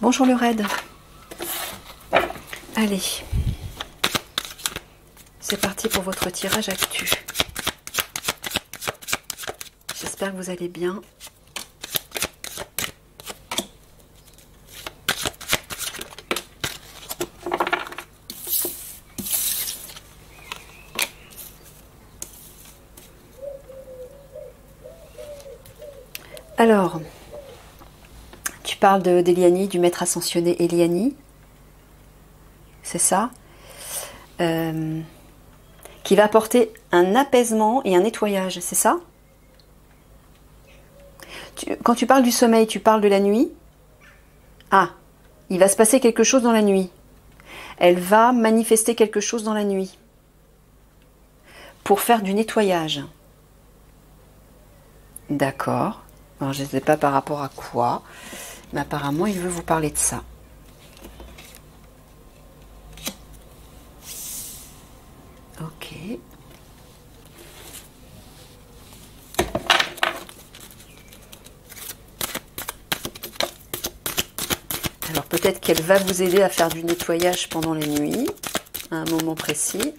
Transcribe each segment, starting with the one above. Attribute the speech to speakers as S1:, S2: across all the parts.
S1: Bonjour le raid. Allez. C'est parti pour votre tirage actu. J'espère que vous allez bien. Alors, tu parles d'Eliani, du maître ascensionné Eliani, c'est ça, qui va apporter un apaisement et un nettoyage, c'est ça? Quand tu parles du sommeil, tu parles de la nuit? Ah, il va se passer quelque chose dans la nuit. Elle va manifester quelque chose dans la nuit pour faire du nettoyage. D'accord. Alors, je ne sais pas par rapport à quoi, mais apparemment, il veut vous parler de ça. Ok. Alors, peut-être qu'elle va vous aider à faire du nettoyage pendant les nuits, à un moment précis.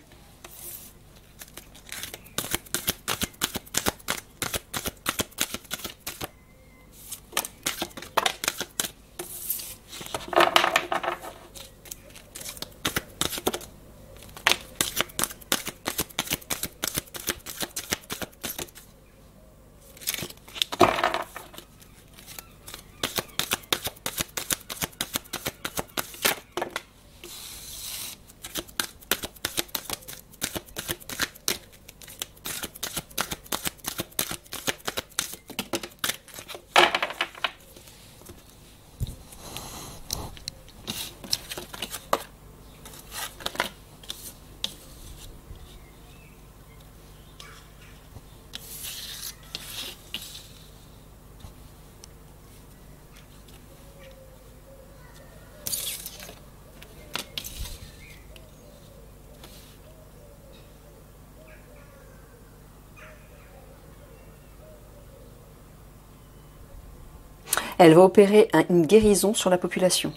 S1: Elle va opérer une guérison sur la population.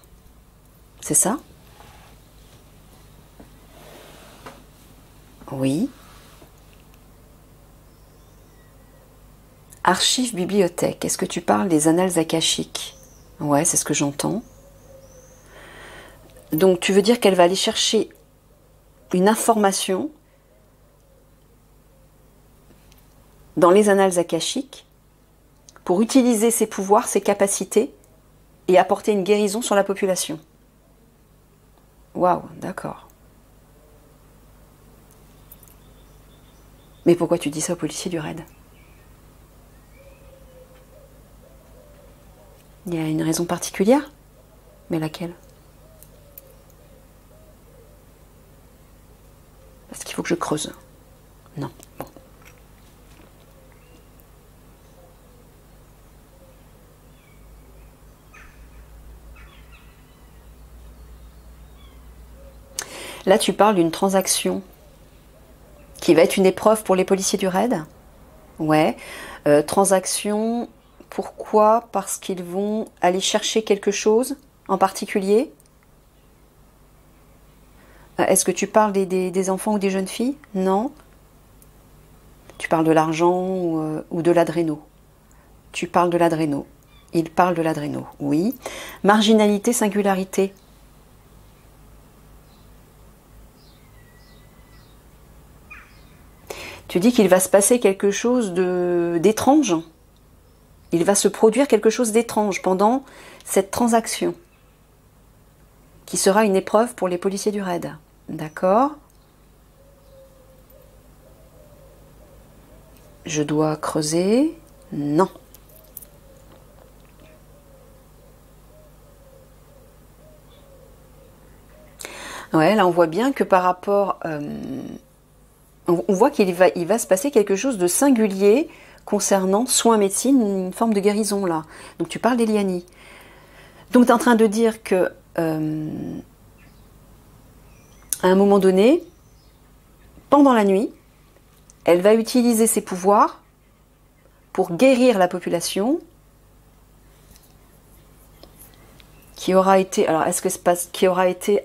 S1: C'est ça? Oui. Archives, bibliothèque. Est-ce que tu parles des annales akashiques? Ouais, c'est ce que j'entends. Donc, tu veux dire qu'elle va aller chercher une information dans les annales akashiques pour utiliser ses pouvoirs, ses capacités et apporter une guérison sur la population. Waouh, d'accord. Mais pourquoi tu dis ça aux policiers du raid? Il y a une raison particulière? Mais laquelle? Parce qu'il faut que je creuse. Non, bon. Là, tu parles d'une transaction qui va être une épreuve pour les policiers du raid. Ouais. Transaction, pourquoi? Parce qu'ils vont aller chercher quelque chose en particulier. Est-ce que tu parles des enfants ou des jeunes filles? Non. Tu parles de l'argent ou de l'adréno? Tu parles de l'adréno. Il parle de l'adréno, oui. Marginalité, singularité. Tu dis qu'il va se passer quelque chose d'étrange. Il va se produire quelque chose d'étrange pendant cette transaction, qui sera une épreuve pour les policiers du raid. D'accord? Je dois creuser? Non. Ouais, là on voit bien que par rapport... on voit qu'il va se passer quelque chose de singulier concernant soins médecine, une forme de guérison là. Donc tu parles d'Eliani. Donc tu es en train de dire que à un moment donné, pendant la nuit, elle va utiliser ses pouvoirs pour guérir la population qui aura été, alors est-ce que c'est pas qui aura été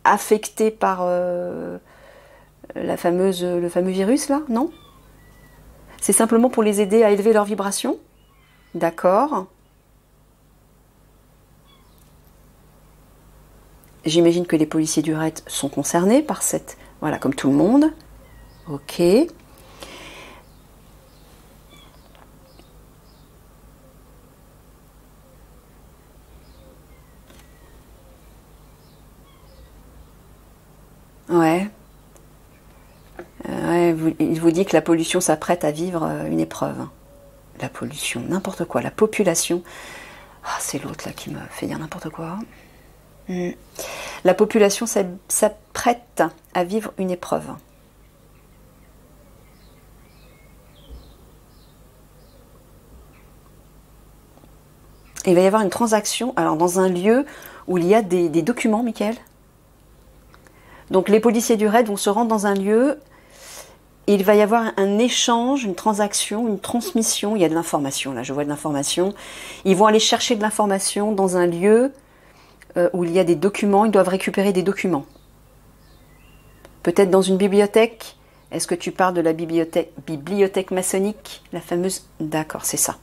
S1: affecté par le fameux virus là? Non? C'est simplement pour les aider à élever leur vibration? D'accord. J'imagine que les policiers du raid sont concernés par cette... Voilà, comme tout le monde. Ok. Ouais. Ouais, il vous dit que la pollution s'apprête à vivre une épreuve. La pollution, n'importe quoi. La population... Ah, c'est l'autre là qui me fait dire n'importe quoi. La population s'apprête à vivre une épreuve. Et il va y avoir une transaction, alors dans un lieu où il y a des documents, Mickaël. Donc les policiers du raid vont se rendre dans un lieu, et il va y avoir un échange, une transaction, une transmission. Il y a de l'information, là je vois de l'information. Ils vont aller chercher de l'information dans un lieu où il y a des documents, ils doivent récupérer des documents. Peut-être dans une bibliothèque. Est-ce que tu parles de la bibliothèque maçonnique, la fameuse... D'accord, c'est ça.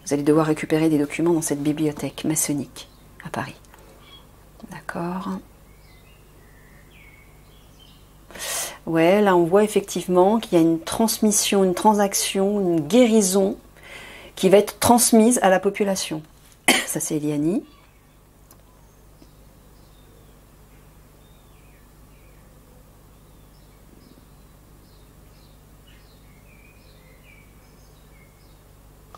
S1: Vous allez devoir récupérer des documents dans cette bibliothèque maçonnique à Paris. D'accord. Ouais, là on voit effectivement qu'il y a une transmission, une transaction, une guérison qui va être transmise à la population. Ça c'est Eliani.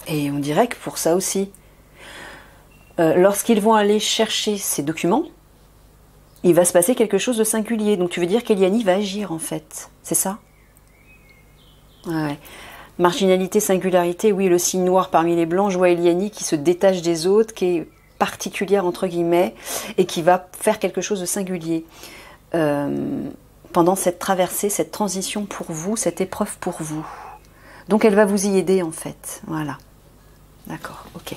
S1: Et on dirait que pour ça aussi, lorsqu'ils vont aller chercher ces documents, il va se passer quelque chose de singulier. Donc tu veux dire qu'Eliani va agir en fait, c'est ça? Ouais. Marginalité, singularité, oui, le signe noir parmi les blancs, je vois Eliani qui se détache des autres, qui est particulière entre guillemets, et qui va faire quelque chose de singulier. Pendant cette traversée, cette transition pour vous, cette épreuve pour vous. Donc elle va vous y aider en fait, voilà. D'accord, ok.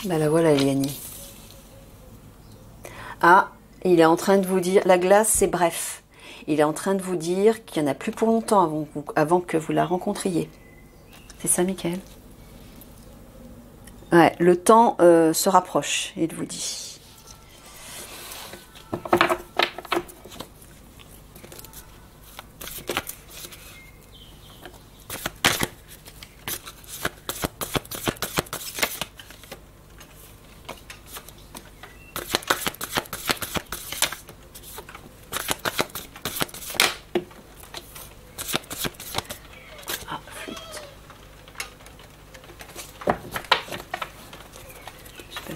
S1: Ben la voilà, Eliani. Ah, il est en train de vous dire, la glace c'est bref. Il est en train de vous dire qu'il n'y en a plus pour longtemps avant que vous la rencontriez. C'est ça, Mickaël? Ouais, le temps se rapproche, il vous dit.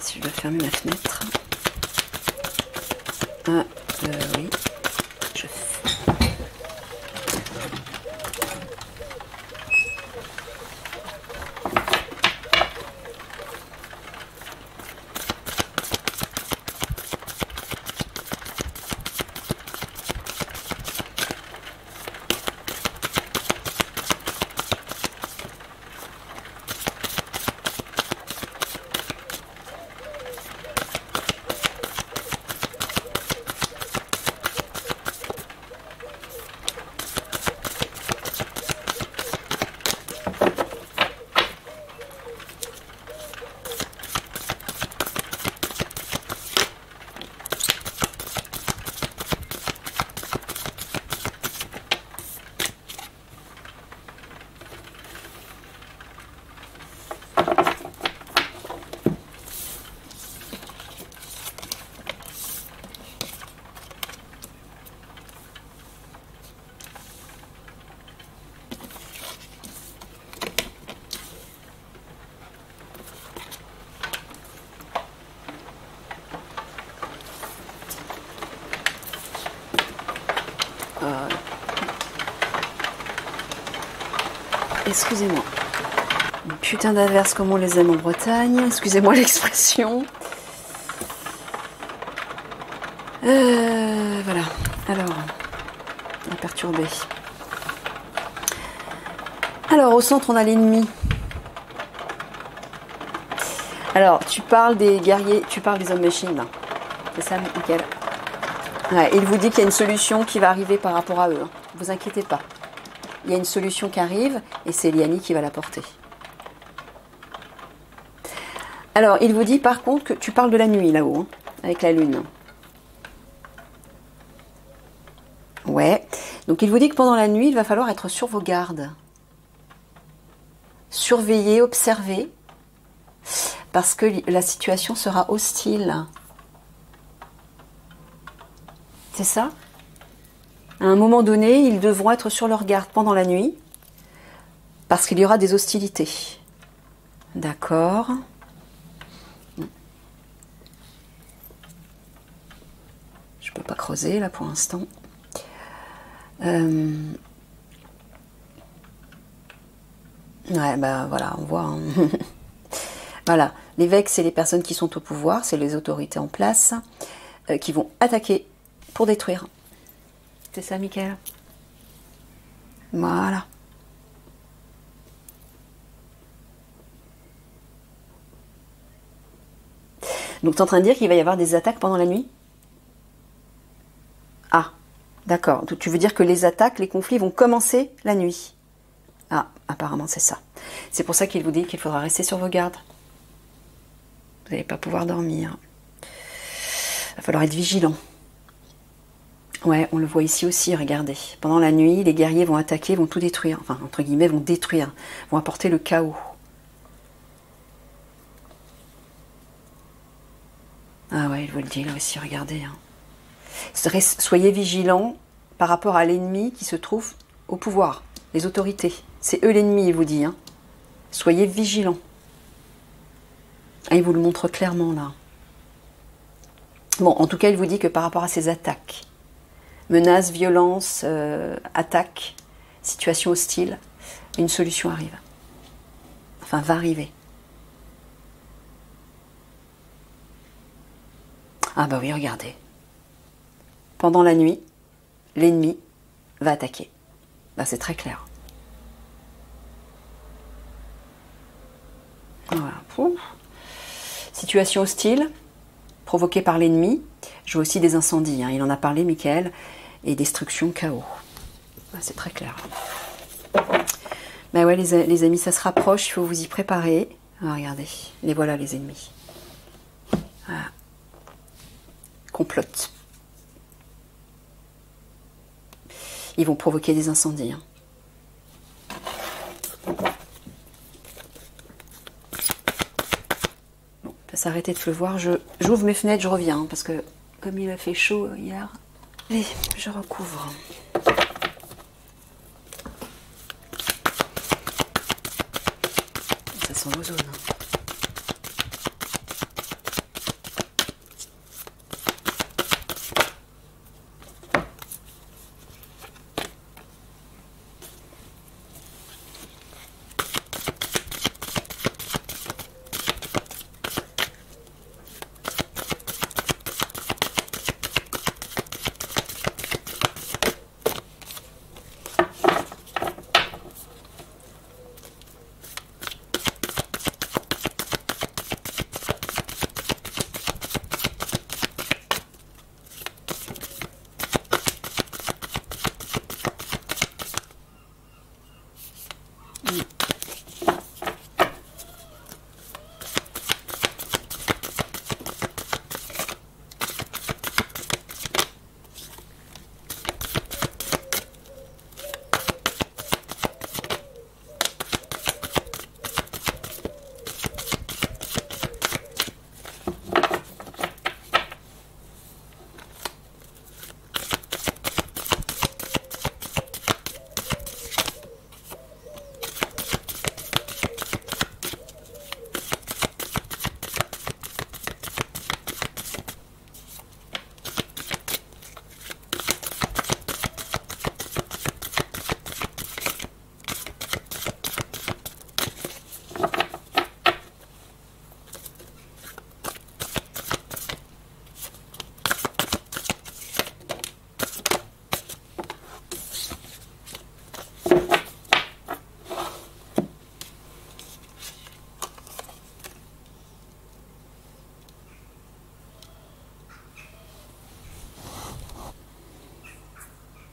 S1: Si je dois fermer ma fenêtre. Ah, oui. Je Excusez-moi. Putain d'averse comme on les aime en Bretagne. Excusez-moi l'expression. Voilà. Alors, on a perturbé. Alors, au centre, on a l'ennemi. Alors, tu parles des guerriers, tu parles des hommes machines. C'est ça, Michael? Ouais, il vous dit qu'il y a une solution qui va arriver par rapport à eux. Ne vous inquiétez pas. Il y a une solution qui arrive et c'est Liani qui va la porter. Alors, il vous dit par contre que tu parles de la nuit là-haut, hein, avec la lune. Ouais. Donc, il vous dit que pendant la nuit, il va falloir être sur vos gardes. Surveiller, observer. Parce que la situation sera hostile. C'est ça? À un moment donné, ils devront être sur leur garde pendant la nuit. Parce qu'il y aura des hostilités. D'accord. Je peux pas creuser là pour l'instant. Ouais, bah voilà, on voit. Hein. Voilà, l'évêque, c'est les personnes qui sont au pouvoir, c'est les autorités en place, qui vont attaquer pour détruire. C'est ça, Michael? Voilà. Donc, tu es en train de dire qu'il va y avoir des attaques pendant la nuit? Ah, d'accord. Tu veux dire que les attaques, les conflits vont commencer la nuit? Ah, apparemment, c'est ça. C'est pour ça qu'il vous dit qu'il faudra rester sur vos gardes. Vous n'allez pas pouvoir dormir. Il va falloir être vigilant. Ouais, on le voit ici aussi, regardez. Pendant la nuit, les guerriers vont attaquer, vont tout détruire. Enfin, entre guillemets, vont détruire. Vont apporter le chaos. Ah ouais, il vous le dit là aussi, regardez. Hein. Soyez vigilants par rapport à l'ennemi qui se trouve au pouvoir, les autorités. C'est eux l'ennemi, il vous dit. Hein. Soyez vigilants. Ah, il vous le montre clairement là. Bon, en tout cas, il vous dit que par rapport à ces attaques, menaces, violences, attaques, situation hostile, une solution arrive. Enfin, va arriver. Ah bah oui, regardez. Pendant la nuit, l'ennemi va attaquer. Bah, c'est très clair. Voilà. Ouf. Situation hostile, provoquée par l'ennemi. Je vois aussi des incendies, hein. Il en a parlé, Michael, et destruction, chaos. Ah, c'est très clair. Bah ouais, les amis, ça se rapproche, il faut vous y préparer. Ah, regardez, les voilà les ennemis. Voilà. Complote. Ils vont provoquer des incendies. Hein. Bon, ça s'est arrêté de pleuvoir. J'ouvre mes fenêtres, je reviens, hein, parce que comme il a fait chaud hier. Allez, je recouvre. Ça sent l'ozone. Hein.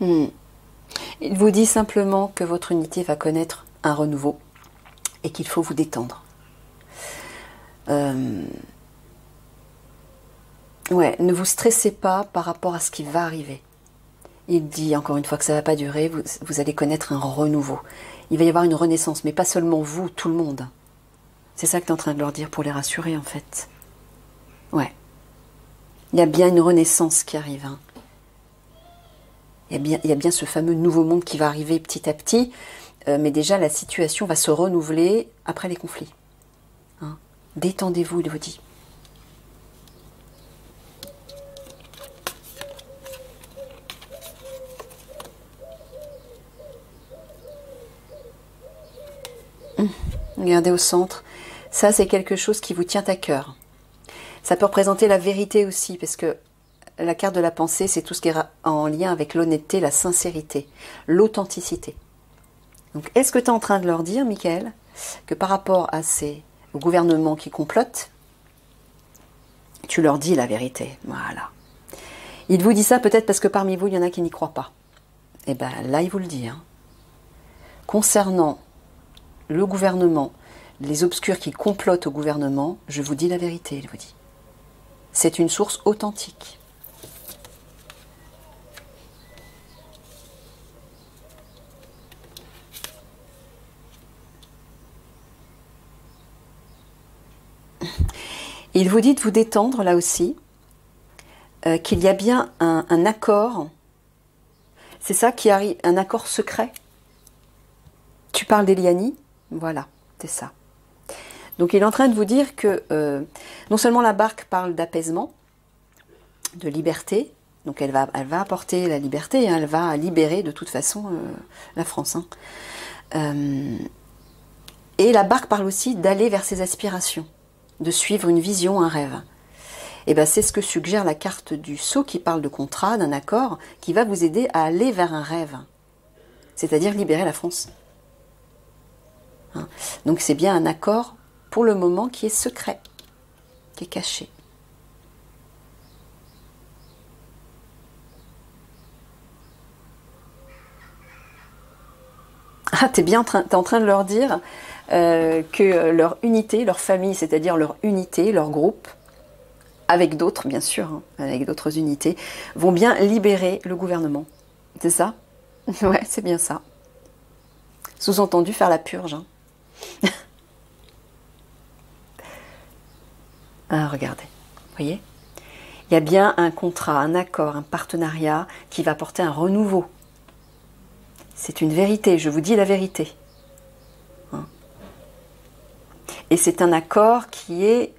S1: Hmm. Il vous dit simplement que votre unité va connaître un renouveau et qu'il faut vous détendre. Ouais, ne vous stressez pas par rapport à ce qui va arriver. Il dit encore une fois que ça ne va pas durer, vous allez connaître un renouveau. Il va y avoir une renaissance, mais pas seulement vous, tout le monde. C'est ça que tu es en train de leur dire pour les rassurer en fait. Ouais. Il y a bien une renaissance qui arrive. Hein. Il y a bien ce fameux nouveau monde qui va arriver petit à petit, mais déjà la situation va se renouveler après les conflits. Hein. Détendez-vous, il vous dit. Regardez au centre. Ça, c'est quelque chose qui vous tient à cœur. Ça peut représenter la vérité aussi, parce que la carte de la pensée, c'est tout ce qui est en lien avec l'honnêteté, la sincérité, l'authenticité. Donc, est-ce que tu es en train de leur dire, Michael, que par rapport au gouvernement qui complote, tu leur dis la vérité? Voilà. Il vous dit ça peut-être parce que parmi vous, il y en a qui n'y croient pas. Eh bien, là, il vous le dit. Hein. Concernant le gouvernement, les obscurs qui complotent au gouvernement, je vous dis la vérité, il vous dit. C'est une source authentique. Il vous dit de vous détendre là aussi, qu'il y a bien un accord, c'est ça qui arrive, un accord secret. Tu parles d'Eliani, voilà, c'est ça. Donc il est en train de vous dire que non seulement la barque parle d'apaisement, de liberté, donc elle va apporter la liberté, hein, elle va libérer de toute façon la France. Hein. Et la barque parle aussi d'aller vers ses aspirations, de suivre une vision, un rêve. Et ben c'est ce que suggère la carte du sceau qui parle de contrat, d'un accord, qui va vous aider à aller vers un rêve, c'est-à-dire libérer la France. Hein. Donc c'est bien un accord pour le moment qui est secret, qui est caché. Ah, t'es en train de leur dire que leur unité, leur famille, c'est-à-dire leur unité, leur groupe, avec d'autres bien sûr, hein, avec d'autres unités, vont bien libérer le gouvernement. C'est ça? Ouais, c'est bien ça. Sous-entendu, faire la purge. Hein. Ah, regardez, vous voyez? Il y a bien un contrat, un accord, un partenariat qui va porter un renouveau. C'est une vérité, je vous dis la vérité. Hein. Et c'est un accord qui est...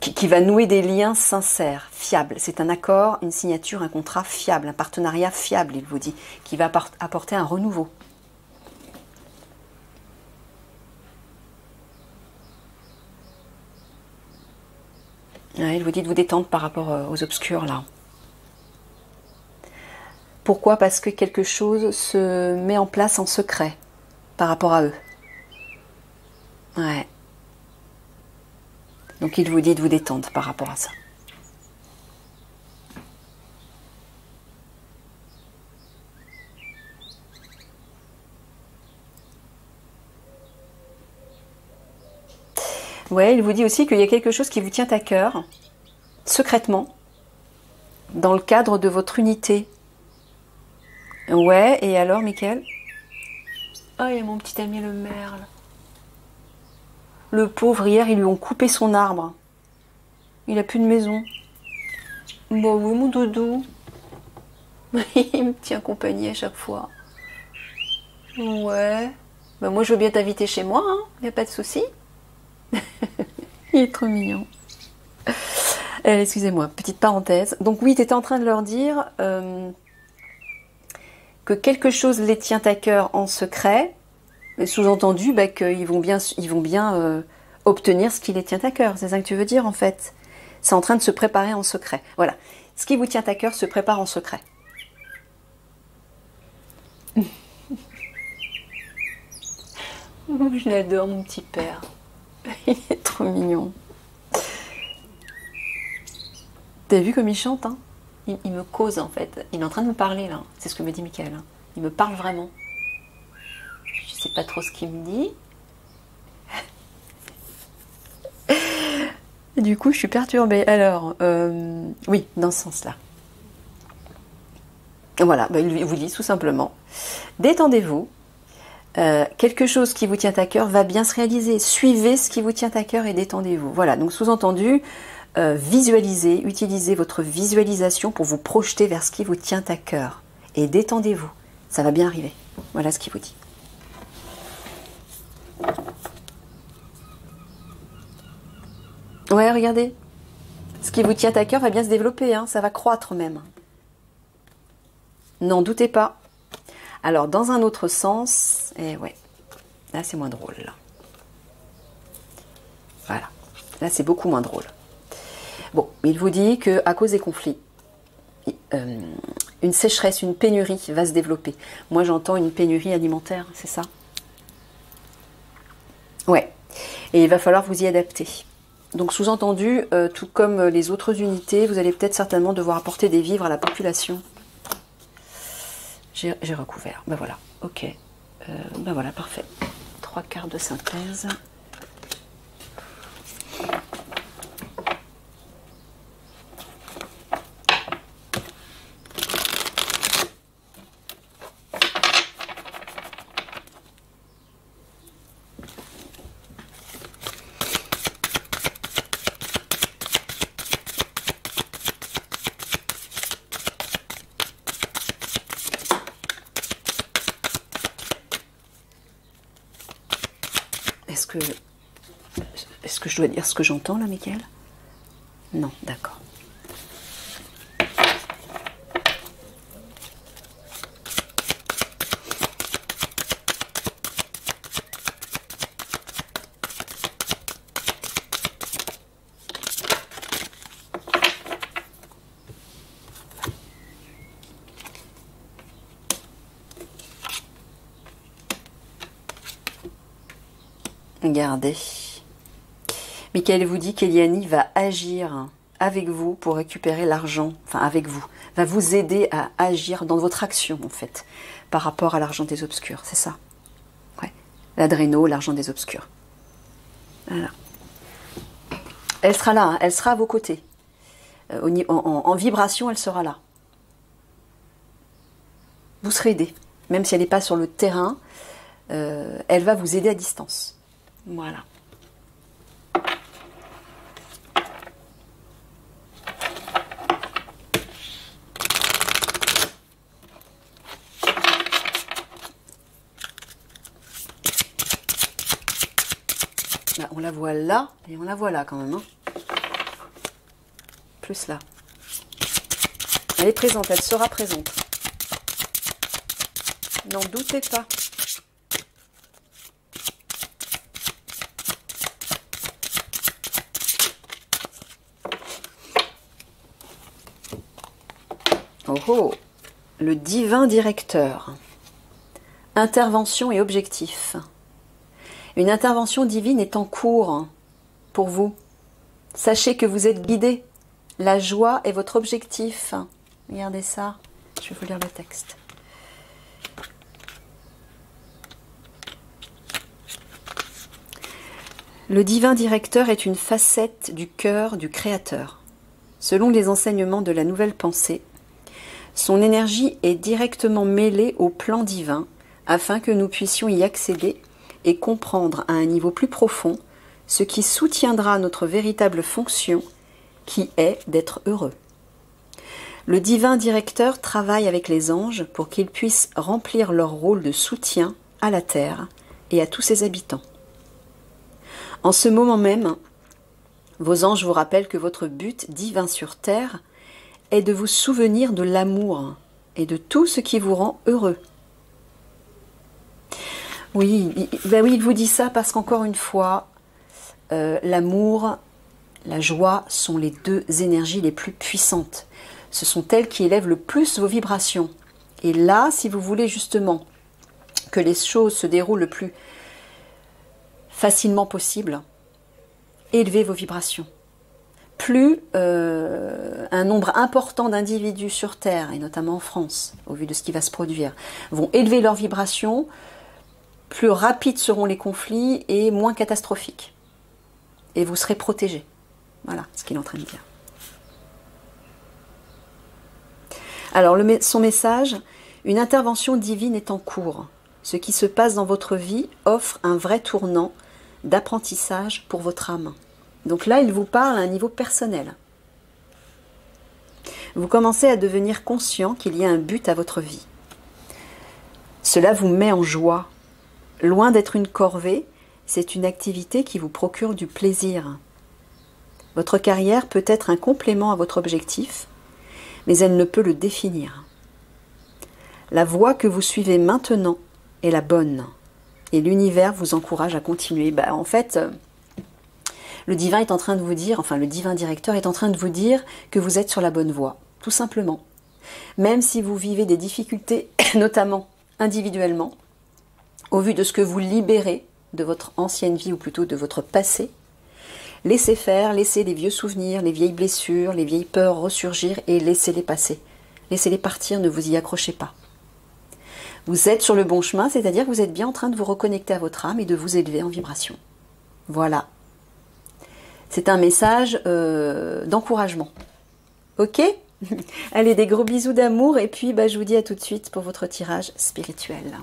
S1: qui va nouer des liens sincères, fiables. C'est un accord, une signature, un contrat fiable, un partenariat fiable, il vous dit, qui va apporter un renouveau. Ouais, il vous dit de vous détendre par rapport aux obscurs, là. Pourquoi? Parce que quelque chose se met en place en secret par rapport à eux. Ouais. Donc il vous dit de vous détendre par rapport à ça. Ouais, il vous dit aussi qu'il y a quelque chose qui vous tient à cœur, secrètement, dans le cadre de votre unité. Ouais, et alors, Mickaël? Ah, il y a mon petit ami le merle. Le pauvre, hier, ils lui ont coupé son arbre. Il a plus de maison. Bon, oui, mon doudou. Il me tient compagnie à chaque fois. Ouais. Bah, moi, je veux bien t'inviter chez moi, hein. Y a pas de souci. Il est trop mignon. Excusez-moi, petite parenthèse. Donc oui, tu étais en train de leur dire que quelque chose les tient à cœur en secret, sous-entendu bah, qu'ils vont bien obtenir ce qui les tient à cœur. C'est ça que tu veux dire en fait. C'est en train de se préparer en secret. Voilà. Ce qui vous tient à cœur se prépare en secret. Je l'adore, mon petit père. Il est trop mignon. T'as vu comme il chante, hein? Il me cause en fait. Il est en train de me parler là. C'est ce que me dit Michael. Hein. Il me parle vraiment. Je sais pas trop ce qu'il me dit. Du coup, je suis perturbée. Alors, oui, dans ce sens-là. Voilà, bah, il vous dit tout simplement. Détendez-vous. Quelque chose qui vous tient à cœur va bien se réaliser. Suivez ce qui vous tient à cœur et détendez-vous. Voilà, donc sous-entendu, visualisez, utilisez votre visualisation pour vous projeter vers ce qui vous tient à cœur. Et détendez-vous. Ça va bien arriver. Voilà ce qu'il vous dit. Ouais, regardez. Ce qui vous tient à cœur va bien se développer, hein, ça va croître même. N'en doutez pas. Alors, dans un autre sens, et ouais, là c'est moins drôle. Là. Voilà, là c'est beaucoup moins drôle. Bon, il vous dit que à cause des conflits, une sécheresse, une pénurie va se développer. Moi j'entends une pénurie alimentaire, c'est ça? Ouais, et il va falloir vous y adapter. Donc sous-entendu, tout comme les autres unités, vous allez peut-être certainement devoir apporter des vivres à la population. J'ai recouvert, ben voilà, ok. Ben voilà, parfait. 3/4 de synthèse. Est-ce que je dois dire ce que j'entends là, Michael? Non, d'accord. Regardez. Michael vous dit qu'Eliani va agir avec vous pour récupérer l'argent, enfin avec vous, va vous aider à agir dans votre action en fait, par rapport à l'argent des obscurs, c'est ça? Ouais. L'adréno, l'argent des obscurs. Voilà. Elle sera là, hein, elle sera à vos côtés. En vibration, elle sera là. Vous serez aidé, même si elle n'est pas sur le terrain, elle va vous aider à distance. Voilà. Là, on la voit là et on la voit là quand même. Hein. Plus là. Elle est présente, elle sera présente. N'en doutez pas. Oh oh, le divin directeur. Intervention et objectif. Une intervention divine est en cours pour vous. Sachez que vous êtes guidé. La joie est votre objectif. Regardez ça. Je vais vous lire le texte. Le divin directeur est une facette du cœur du Créateur. Selon les enseignements de la nouvelle pensée, son énergie est directement mêlée au plan divin afin que nous puissions y accéder et comprendre à un niveau plus profond ce qui soutiendra notre véritable fonction qui est d'être heureux. Le divin directeur travaille avec les anges pour qu'ils puissent remplir leur rôle de soutien à la terre et à tous ses habitants. En ce moment même, vos anges vous rappellent que votre but divin sur terre est de vous souvenir de l'amour et de tout ce qui vous rend heureux. Oui, il vous dit ça parce qu'encore une fois, l'amour, la joie sont les deux énergies les plus puissantes. Ce sont elles qui élèvent le plus vos vibrations. Et là, si vous voulez justement que les choses se déroulent le plus facilement possible, élevez vos vibrations. plus un nombre important d'individus sur Terre, et notamment en France, au vu de ce qui va se produire, vont élever leur vibration, plus rapides seront les conflits et moins catastrophiques. Et vous serez protégés. Voilà ce qu'il est en train de dire. Alors, son message, une intervention divine est en cours. Ce qui se passe dans votre vie offre un vrai tournant d'apprentissage pour votre âme. Donc là, il vous parle à un niveau personnel. Vous commencez à devenir conscient qu'il y a un but à votre vie. Cela vous met en joie. Loin d'être une corvée, c'est une activité qui vous procure du plaisir. Votre carrière peut être un complément à votre objectif, mais elle ne peut le définir. La voie que vous suivez maintenant est la bonne, et l'univers vous encourage à continuer. En fait, le divin est en train de vous dire, enfin le divin directeur est en train de vous dire que vous êtes sur la bonne voie, tout simplement. Même si vous vivez des difficultés, notamment individuellement, au vu de ce que vous libérez de votre ancienne vie, ou plutôt de votre passé, laissez faire, laissez les vieux souvenirs, les vieilles blessures, les vieilles peurs ressurgir et laissez-les passer. Laissez-les partir, ne vous y accrochez pas. Vous êtes sur le bon chemin, c'est-à-dire que vous êtes bien en train de vous reconnecter à votre âme et de vous élever en vibration. Voilà. C'est un message d'encouragement. Ok? Allez, des gros bisous d'amour et puis je vous dis à tout de suite pour votre tirage spirituel.